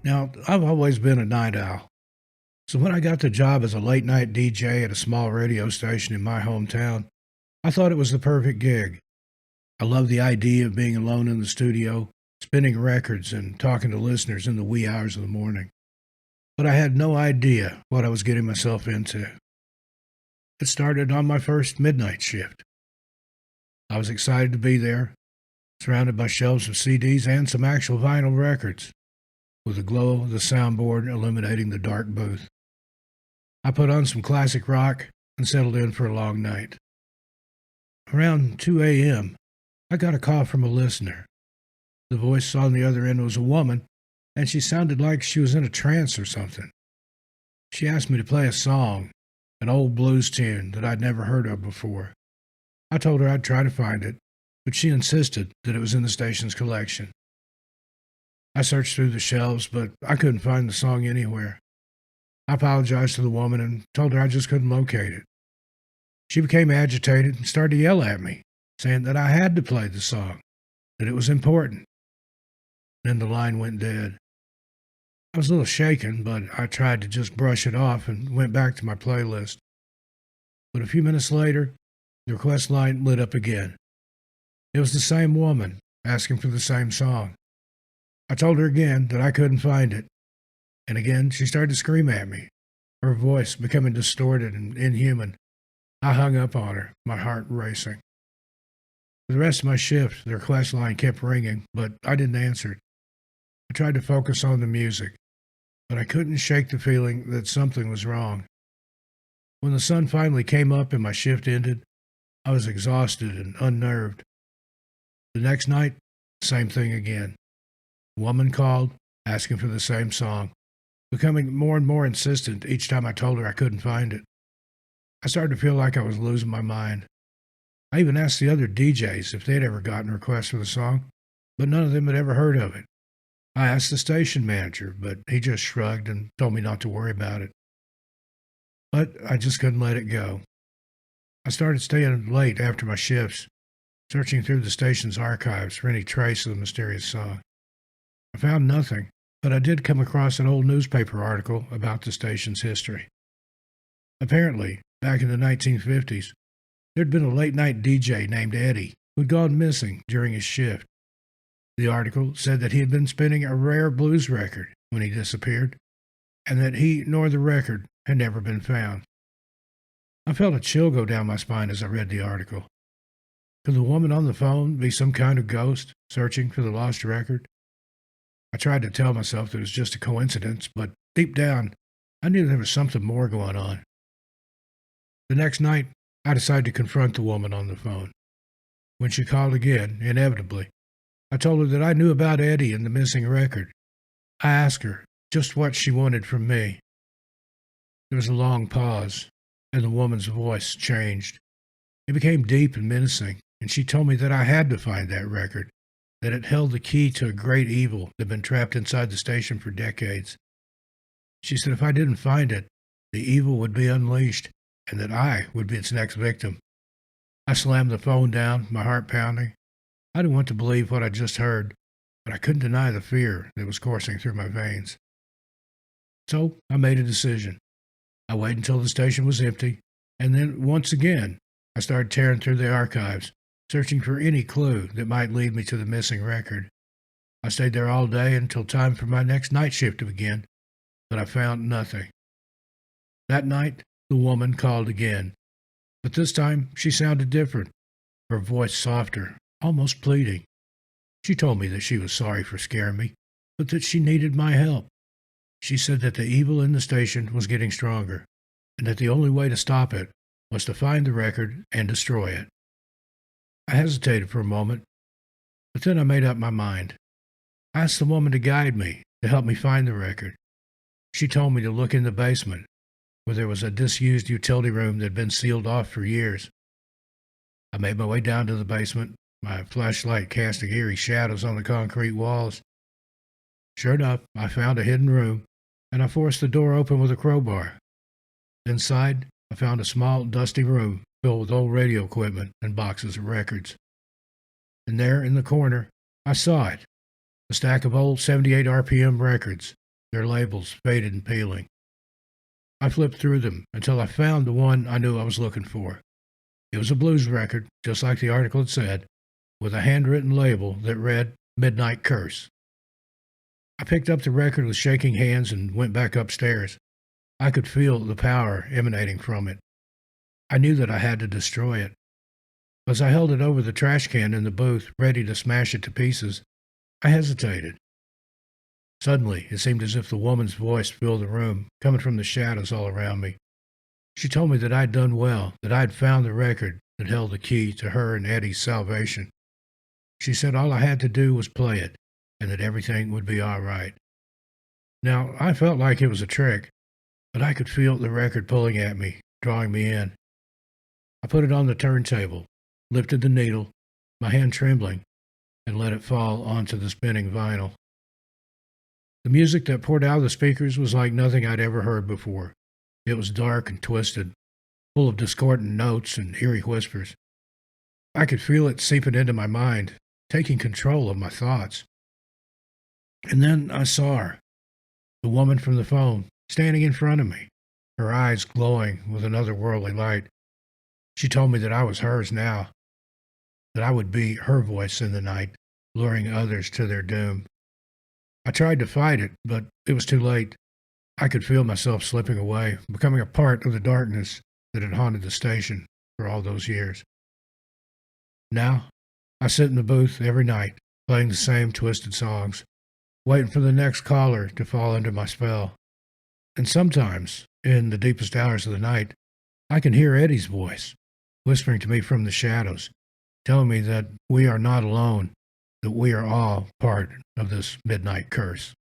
Now, I've always been a night owl. So when I got the job as a late night DJ at a small radio station in my hometown, I thought it was the perfect gig. I loved the idea of being alone in the studio, spinning records and talking to listeners in the wee hours of the morning. But I had no idea what I was getting myself into. It started on my first midnight shift. I was excited to be there, surrounded by shelves of CDs and some actual vinyl records, with the glow of the soundboard illuminating the dark booth. I put on some classic rock and settled in for a long night. Around 2 a.m., I got a call from a listener. The voice on the other end was a woman, and she sounded like she was in a trance or something. She asked me to play a song, an old blues tune that I'd never heard of before. I told her I'd try to find it, but she insisted that it was in the station's collection. I searched through the shelves, but I couldn't find the song anywhere. I apologized to the woman and told her I just couldn't locate it. She became agitated and started to yell at me, saying that I had to play the song, that it was important. Then the line went dead. I was a little shaken, but I tried to just brush it off and went back to my playlist. But a few minutes later, the request line lit up again. It was the same woman asking for the same song. I told her again that I couldn't find it, and again she started to scream at me, her voice becoming distorted and inhuman. I hung up on her, my heart racing. For the rest of my shift, the request line kept ringing, but I didn't answer it. I tried to focus on the music, but I couldn't shake the feeling that something was wrong. When the sun finally came up and my shift ended, I was exhausted and unnerved. The next night, same thing again. A woman called, asking for the same song, becoming more and more insistent each time I told her I couldn't find it. I started to feel like I was losing my mind. I even asked the other DJs if they'd ever gotten requests for the song, but none of them had ever heard of it. I asked the station manager, but he just shrugged and told me not to worry about it. But I just couldn't let it go. I started staying late after my shifts, searching through the station's archives for any trace of the mysterious song. I found nothing, but I did come across an old newspaper article about the station's history. Apparently, back in the 1950s, there'd been a late-night DJ named Eddie who'd gone missing during his shift. The article said that he had been spinning a rare blues record when he disappeared, and that he nor the record had never been found. I felt a chill go down my spine as I read the article. Could the woman on the phone be some kind of ghost searching for the lost record? I tried to tell myself that it was just a coincidence, but deep down, I knew there was something more going on. The next night, I decided to confront the woman on the phone. When she called again, inevitably, I told her that I knew about Eddie and the missing record. I asked her just what she wanted from me. There was a long pause, and the woman's voice changed. It became deep and menacing, and she told me that I had to find that record, that it held the key to a great evil that had been trapped inside the station for decades. She said if I didn't find it, the evil would be unleashed, and that I would be its next victim. I slammed the phone down, my heart pounding. I didn't want to believe what I just heard, but I couldn't deny the fear that was coursing through my veins. So I made a decision. I waited until the station was empty, and then once again, I started tearing through the archives, searching for any clue that might lead me to the missing record. I stayed there all day until time for my next night shift to begin, but I found nothing. That night, the woman called again, but this time she sounded different, her voice softer, almost pleading. She told me that she was sorry for scaring me, but that she needed my help. She said that the evil in the station was getting stronger, and that the only way to stop it was to find the record and destroy it. I hesitated for a moment, but then I made up my mind. I asked the woman to guide me, to help me find the record. She told me to look in the basement, where there was a disused utility room that had been sealed off for years. I made my way down to the basement, my flashlight casting eerie shadows on the concrete walls. Sure enough, I found a hidden room, and I forced the door open with a crowbar. Inside, I found a small, dusty room filled with old radio equipment and boxes of records. And there, in the corner, I saw it, a stack of old 78 RPM records, their labels faded and peeling. I flipped through them until I found the one I knew I was looking for. It was a blues record, just like the article had said, with a handwritten label that read Midnight Curse. I picked up the record with shaking hands and went back upstairs. I could feel the power emanating from it. I knew that I had to destroy it. As I held it over the trash can in the booth, ready to smash it to pieces, I hesitated. Suddenly, it seemed as if the woman's voice filled the room, coming from the shadows all around me. She told me that I'd done well, that I'd found the record that held the key to her and Eddie's salvation. She said all I had to do was play it, and that everything would be all right. Now, I felt like it was a trick, but I could feel the record pulling at me, drawing me in. I put it on the turntable, lifted the needle, my hand trembling, and let it fall onto the spinning vinyl. The music that poured out of the speakers was like nothing I'd ever heard before. It was dark and twisted, full of discordant notes and eerie whispers. I could feel it seeping into my mind, taking control of my thoughts. And then I saw her, the woman from the phone, standing in front of me, her eyes glowing with an otherworldly light. She told me that I was hers now, that I would be her voice in the night, luring others to their doom. I tried to fight it, but it was too late. I could feel myself slipping away, becoming a part of the darkness that had haunted the station for all those years. Now, I sit in the booth every night, playing the same twisted songs, waiting for the next caller to fall under my spell. And sometimes, in the deepest hours of the night, I can hear Eddie's voice, whispering to me from the shadows, telling me that we are not alone, that we are all part of this midnight curse.